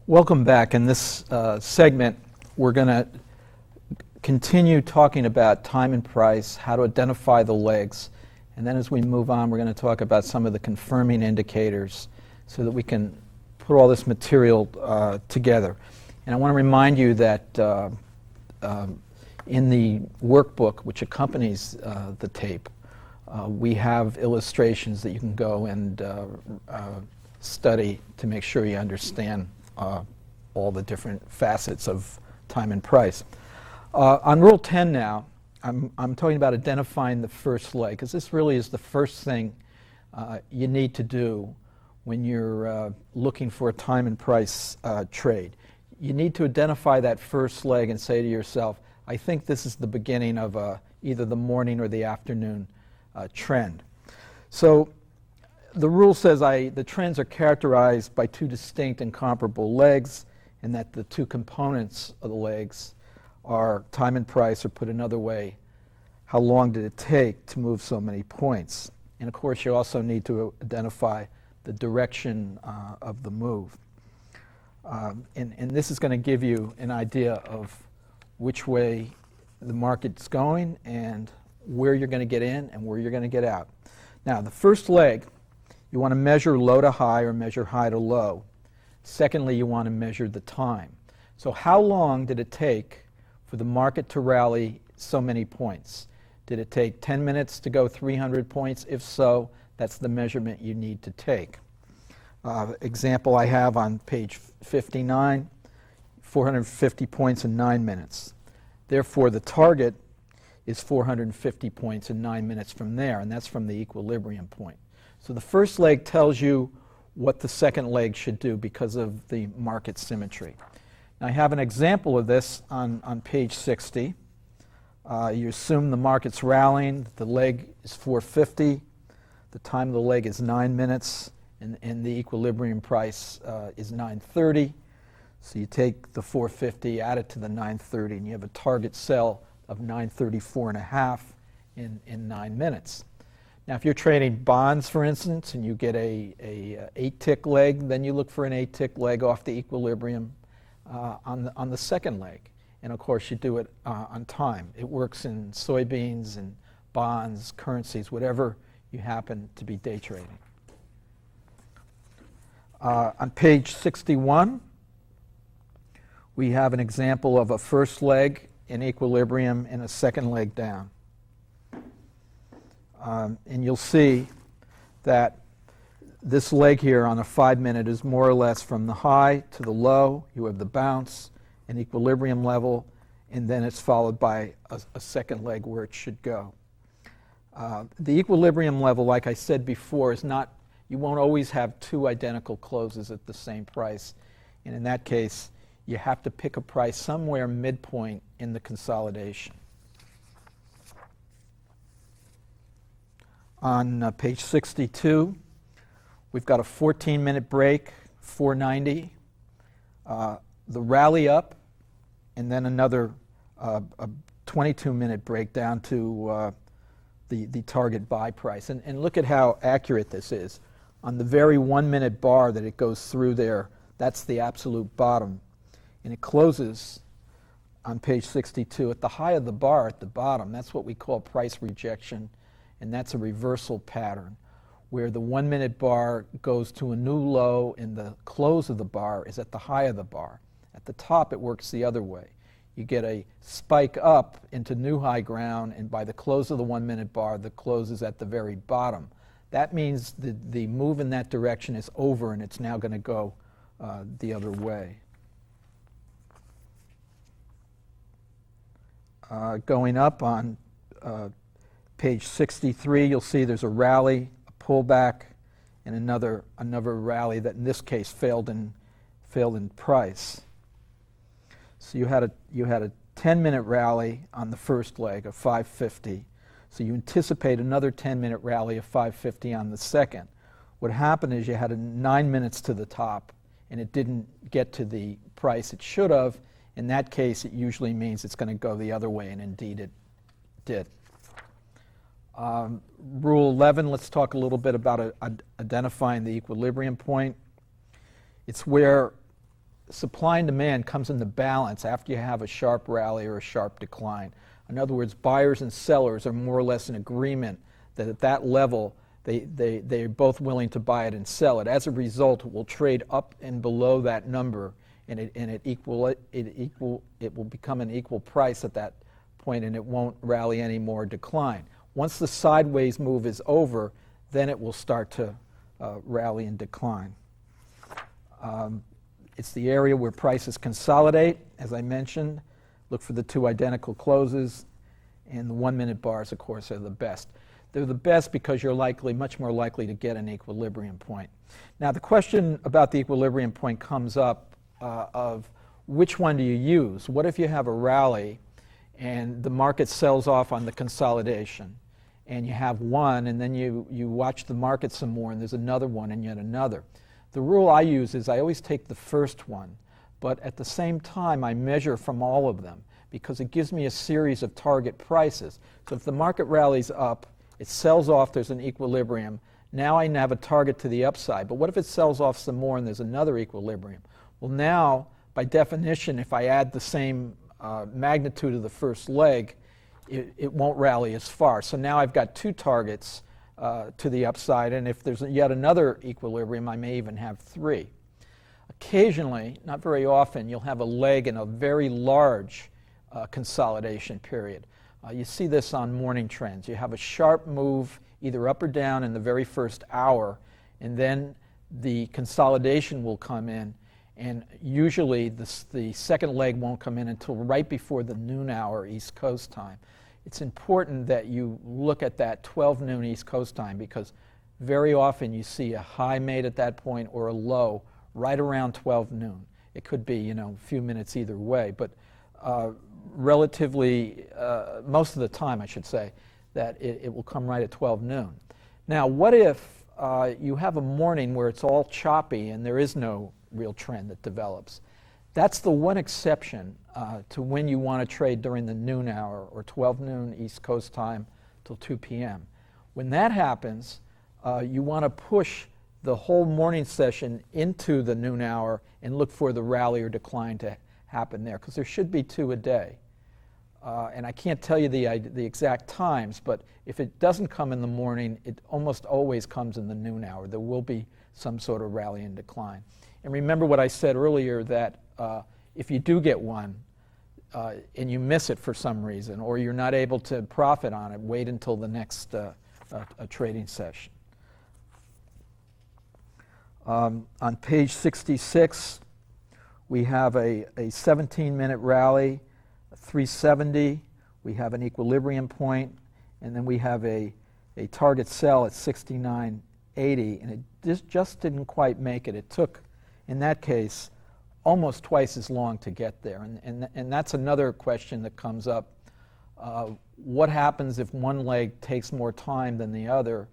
Welcome back. In this segment, we're going to continue talking about time and price, how to identify the legs, and then as we move on, we're going to talk about some of the confirming indicators so that we can put all this material together. And I want to remind you that in the workbook which accompanies the tape, we have illustrations that you can go and study to make sure you understand all the different facets of time and price. On Rule 10 now, I'm talking about identifying the first leg, because this really is the first thing you need to do when you're looking for a time and price trade. You need to identify that first leg and say to yourself, I think this is the beginning of either the morning or the afternoon trend. So the rule says the trends are characterized by two distinct and comparable legs, and that the two components of the legs are time and price, or put another way, how long did it take to move so many points. And of course, you also need to identify the direction of the move. And this is going to give you an idea of which way the market's going and where you're going to get in and where you're going to get out. Now, the first leg, you want to measure low to high or measure high to low. Secondly, you want to measure the time. So how long did it take for the market to rally so many points? Did it take 10 minutes to go 300 points? If so, that's the measurement you need to take. Example I have on page 59, 450 points in 9 minutes. Therefore, the target is 450 points in 9 minutes from there, and that's from the equilibrium point. So the first leg tells you what the second leg should do because of the market symmetry. Now I have an example of this on page 60. You assume the market's rallying, the leg is 450, the time of the leg is 9 minutes, and the equilibrium price is 930. So you take the 450, add it to the 930, and you have a target sell of 934.5 in 9 minutes. Now, if you're trading bonds, for instance, and you get a 8-tick leg, then you look for an 8-tick leg off the equilibrium on the second leg. And of course, you do it on time. It works in soybeans and bonds, currencies, whatever you happen to be day trading. On page 61, we have an example of a first leg in equilibrium and a second leg down. And you'll see that this leg here on a 5-minute is more or less from the high to the low. You have the bounce, an equilibrium level, and then it's followed by a second leg where it should go. The equilibrium level, like I said before, is not, you won't always have two identical closes at the same price. And in that case, you have to pick a price somewhere midpoint in the consolidation. On page 62, we've got a 14-minute break, 490, the rally up, and then another a 22-minute break down to the target buy price. And look at how accurate this is. On the very 1-minute bar that it goes through there, that's the absolute bottom. And it closes on page 62 at the high of the bar at the bottom. That's what we call price rejection. And that's a reversal pattern where the 1-minute bar goes to a new low and the close of the bar is at the high of the bar. At the top, it works the other way. You get a spike up into new high ground, and by the close of the 1-minute bar, the close is at the very bottom. That means the move in that direction is over, and it's now going to go the other way. Going up on page 63, you'll see there's a rally, a pullback, and another rally that in this case failed in price. So you had a 10-minute rally on the first leg of 550. So you anticipate another 10-minute rally of 550 on the second. What happened is you had 9 minutes to the top, and it didn't get to the price it should have. In that case, it usually means it's going to go the other way, and indeed it did. Rule 11, let's talk a little bit about identifying the equilibrium point. It's where supply and demand comes into balance after you have a sharp rally or a sharp decline. In other words, buyers and sellers are more or less in agreement that at that level they're both willing to buy it and sell it. As a result, it will trade up and below that number, and it will become an equal price at that point, and it won't rally anymore or decline. Once the sideways move is over, then it will start to rally and decline. It's the area where prices consolidate, as I mentioned. Look for the two identical closes, and the 1-minute bars, of course, are the best. They're the best because you're much more likely to get an equilibrium point. Now, the question about the equilibrium point comes up of which one do you use? What if you have a rally and the market sells off on the consolidation, and you have one, and then you watch the market some more, and there's another one and yet another? The rule I use is I always take the first one, but at the same time I measure from all of them because it gives me a series of target prices. So if the market rallies up, it sells off, there's an equilibrium. Now I have a target to the upside. But what if it sells off some more and there's another equilibrium? Well, now, by definition, if I add the same magnitude of the first leg, it won't rally as far. So now I've got two targets to the upside, and if there's yet another equilibrium, I may even have three. Occasionally, not very often, you'll have a leg in a very large consolidation period. You see this on morning trends. You have a sharp move either up or down in the very first hour, and then the consolidation will come in, and usually the second leg won't come in until right before the noon hour East Coast time. It's important that you look at that 12 noon East Coast time because very often you see a high made at that point or a low right around 12 noon. It could be, a few minutes either way, but relatively, most of the time I should say, that it will come right at 12 noon. Now, what if you have a morning where it's all choppy and there is no real trend that develops? That's the one exception to when you want to trade during the noon hour or 12 noon East Coast time till 2 p.m. When that happens, you want to push the whole morning session into the noon hour and look for the rally or decline to happen there, because there should be two a day. And I can't tell you the exact times, but if it doesn't come in the morning, it almost always comes in the noon hour. There will be some sort of rally and decline. And remember what I said earlier, that if you do get one and you miss it for some reason, or you're not able to profit on it, wait until the next trading session. On page 66, we have a 17-minute rally, 370. We have an equilibrium point, and then we have a target sell at 69.80, and it just didn't quite make it. It took, in that case, almost twice as long to get there. And that's another question that comes up. What happens if one leg takes more time than the other?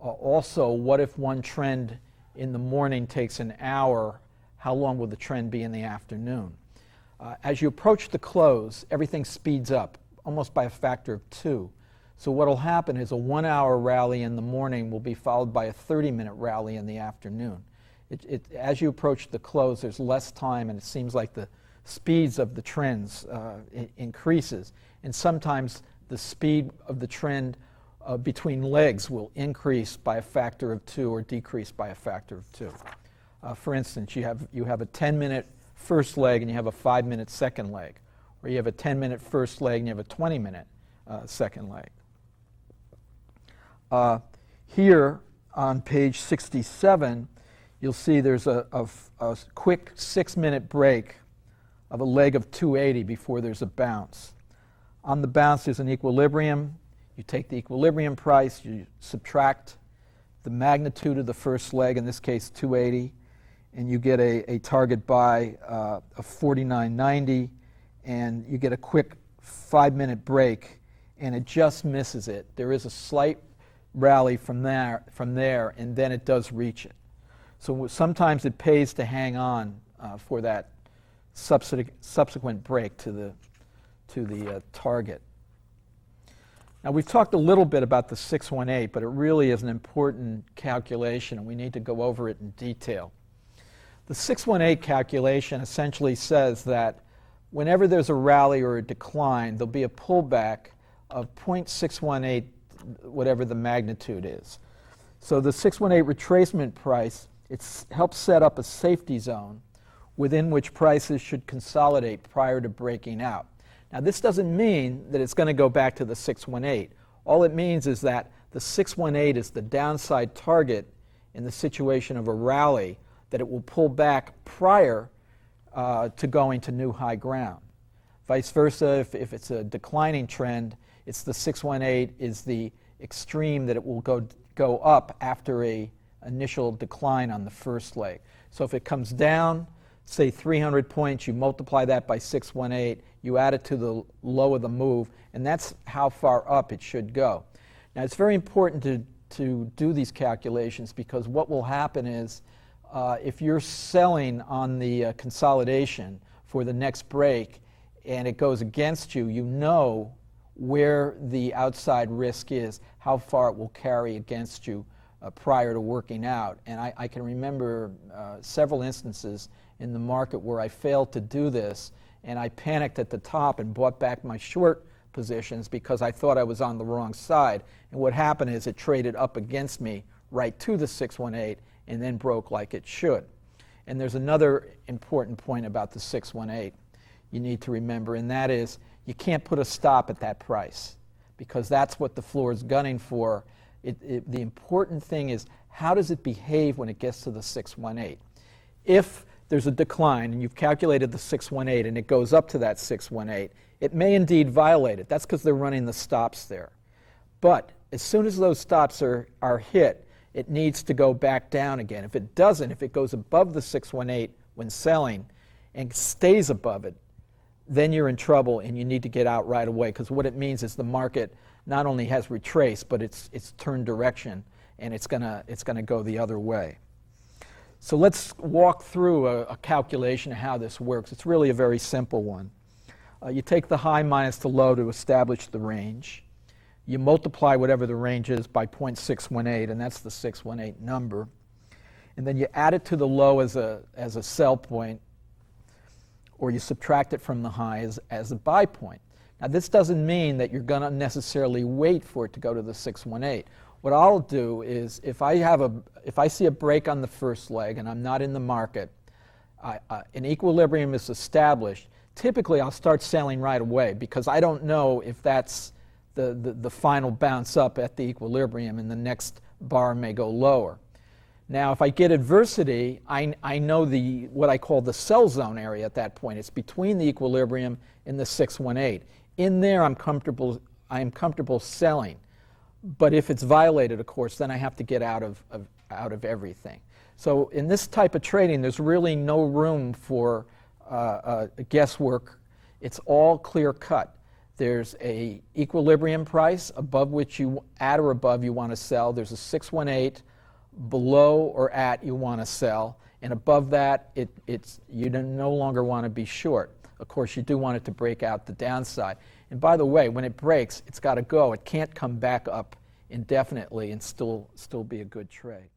Also, what if one trend in the morning takes an hour? How long will the trend be in the afternoon? As you approach the close, everything speeds up, almost by a factor of 2. So what will happen is a 1-hour rally in the morning will be followed by a 30-minute rally in the afternoon. As you approach the close, there's less time, and it seems like the speeds of the trends increases. And sometimes the speed of the trend between legs will increase by a factor of 2 or decrease by a factor of 2. For instance, you have a 10-minute first leg and you have a 5-minute second leg, or you have a 10-minute first leg and you have a 20-minute second leg. Here on page 67, you'll see there's a quick 6-minute break of a leg of 280 before there's a bounce. On the bounce, there's an equilibrium. You take the equilibrium price, you subtract the magnitude of the first leg, in this case 280, and you get a target buy of 49.90, and you get a quick 5-minute break, and it just misses it. There is a slight rally from there, and then it does reach it. So sometimes it pays to hang on for that subsequent break to the target. Now, we've talked a little bit about the 618, but it really is an important calculation, and we need to go over it in detail. The 618 calculation essentially says that whenever there's a rally or a decline, there'll be a pullback of 0.618, whatever the magnitude is. So the 618 retracement price, it helps set up a safety zone within which prices should consolidate prior to breaking out. Now, this doesn't mean that it's going to go back to the 618. All it means is that the 618 is the downside target in the situation of a rally, that it will pull back prior to going to new high ground. Vice versa, if it's a declining trend, it's the 618 is the extreme that it will go up after a initial decline on the first leg. So if it comes down, say 300 points, you multiply that by 618, you add it to the low of the move, and that's how far up it should go. Now, it's very important to do these calculations, because what will happen is if you're selling on the consolidation for the next break and it goes against you, you know where the outside risk is, how far it will carry against you prior to working out. And I can remember several instances in the market where I failed to do this, and I panicked at the top and bought back my short positions because I thought I was on the wrong side. And what happened is it traded up against me right to the 618 and then broke like it should. And there's another important point about the 618 you need to remember, and that is you can't put a stop at that price, because that's what the floor is gunning for. The important thing is, how does it behave when it gets to the 618? If there's a decline and you've calculated the 618 and it goes up to that 618, it may indeed violate it. That's because they're running the stops there. But as soon as those stops are hit, it needs to go back down again. If it doesn't, if it goes above the 618 when selling and stays above it, then you're in trouble and you need to get out right away, because what it means is the market not only has retraced, but it's turned direction, and it's gonna go the other way. So let's walk through a calculation of how this works. It's really a very simple one. You take the high minus the low to establish the range. You multiply whatever the range is by 0.618, and that's the 618 number. And then you add it to the low as a sell point, or you subtract it from the high as a buy point. Now, this doesn't mean that you're going to necessarily wait for it to go to the 618. What I'll do is, if I see a break on the first leg and I'm not in the market, an equilibrium is established, typically I'll start selling right away, because I don't know if that's the final bounce up at the equilibrium and the next bar may go lower. Now, if I get adversity, I know what I call the sell zone area at that point. It's between the equilibrium and the 618. In there, I'm comfortable selling. But if it's violated, of course, then I have to get out of everything. So in this type of trading, there's really no room for guesswork. It's all clear cut. There's a equilibrium price above which at or above you want to sell. There's a 618 below or at you want to sell, and above that you no longer want to be short. Of course, you do want it to break out the downside. And by the way, when it breaks, it's got to go. It can't come back up indefinitely and still be a good trade.